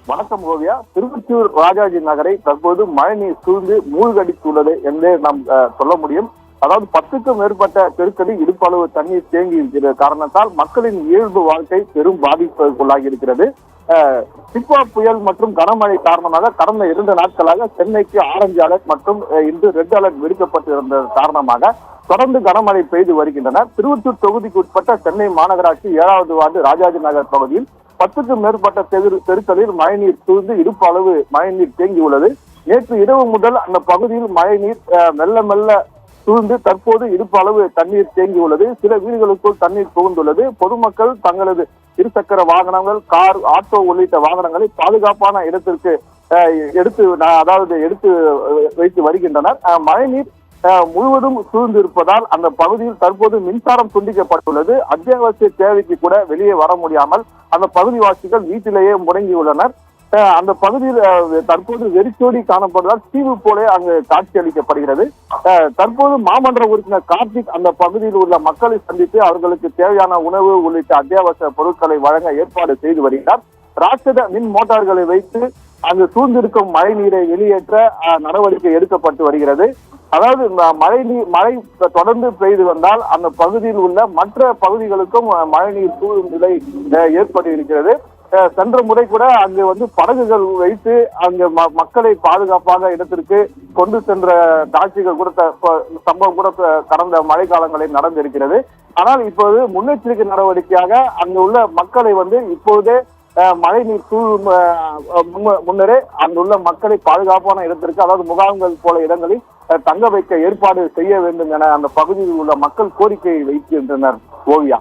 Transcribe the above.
வணக்கம் ஓவியா. திருவொற்றியூர் ராஜாஜி நகரை தற்போது மழைநீர் சூழ்ந்து மூழ்கடித்துள்ளது என்றே நாம் சொல்ல முடியும். அதாவது 10க்கும் மேற்பட்ட தெருக்களில் இடுப்பளவு தண்ணீர் தேங்கி இருக்கிற காரணத்தால் மக்களின் இயல்பு வாழ்க்கை பெரும் பாதிப்புக்குள்ளாகி இருக்கிறது. சிப்பா புயல் மற்றும் கனமழை காரணமாக கடந்த 2 நாட்களாக சென்னைக்கு ஆரஞ்சு அலர்ட் மற்றும் இன்று ரெட் அலர்ட் விடுக்கப்பட்டிருந்த காரணமாக தொடர்ந்து கனமழை பெய்து வருகின்றன. திருவொற்றியூர் தொகுதிக்கு உட்பட்ட சென்னை மாநகராட்சி 7வது வார்டு ராஜாஜி நகர் பகுதியில் 10க்கும் மேற்பட்ட தெருக்களில் மழைநீர் சூழ்ந்து இடுப்பு அளவு மழைநீர் தேங்கியுள்ளது. நேற்று இரவு முதல் அந்த பகுதியில் மழைநீர் மெல்ல மெல்ல சூழ்ந்து தற்போது இடுப்பு அளவு தண்ணீர் தேங்கியுள்ளது. சில வீடுகளுக்குள் தண்ணீர் புகுந்துள்ளது. பொதுமக்கள் தங்களது இருசக்கர வாகனங்கள், கார், ஆட்டோ உள்ளிட்ட வாகனங்களை பாதுகாப்பான இடத்திற்கு எடுத்து வைத்து வருகின்றனர். மழைநீர் முழுவதும் சூழ்ந்து இருப்பதால் அந்த பகுதியில் தற்போது மின்சாரம் துண்டிக்கப்பட்டுள்ளது. அத்தியாவசிய தேவைக்கு கூட வெளியே வர முடியாமல் அந்த பகுதிவாசிகள் வீட்டிலேயே முடங்கியுள்ளனர். அந்த பகுதியில் தற்போது வெறிச்சோடி காணப்படுவதால் தீவு போல அங்கு காட்சி அளிக்கப்படுகிறது. தற்போது மாமன்ற உறுப்பினர் கார்த்திக் அந்த பகுதியில் உள்ள மக்களை சந்தித்து அவர்களுக்கு தேவையான உணவு உள்ளிட்ட அத்தியாவசிய பொருட்களை வழங்க ஏற்பாடு செய்து வருகிறார். ராட்சத மின் மோட்டார்களை வைத்து அங்கு சூழ்ந்திருக்கும் மழை நீரை வெளியேற்ற நடவடிக்கை எடுக்கப்பட்டு வருகிறது. அதாவது மழை தொடர்ந்து பெய்து வந்தால் அந்த பகுதியில் உள்ள மற்ற பகுதிகளுக்கும் மழைநீர் சூழும் நிலை ஏற்பட்டு இருக்கிறது. சென்ற முறை கூட அங்கு படகுகள் வைத்து அங்கு மக்களை பாதுகாப்பாக இடத்திற்கு கொண்டு சென்ற காட்சிகள் கூட சம்பவம் கூட கடந்த மழை காலங்களில் நடந்திருக்கிறது. ஆனால் இப்போது முன்னெச்சரிக்கை நடவடிக்கையாக அங்கு உள்ள மக்களை இப்போதே மழை நீர் சூழும் முன்னரே அங்குள்ள மக்களை பாதுகாப்பான இடத்திற்கு, அதாவது முகாம்கள் போல இடங்களில் தங்க வைக்க ஏற்பாடு செய்ய வேண்டும் என அந்த பகுதியில் உள்ள மக்கள் கோரிக்கையை வைக்கின்றனர். ஓவியா.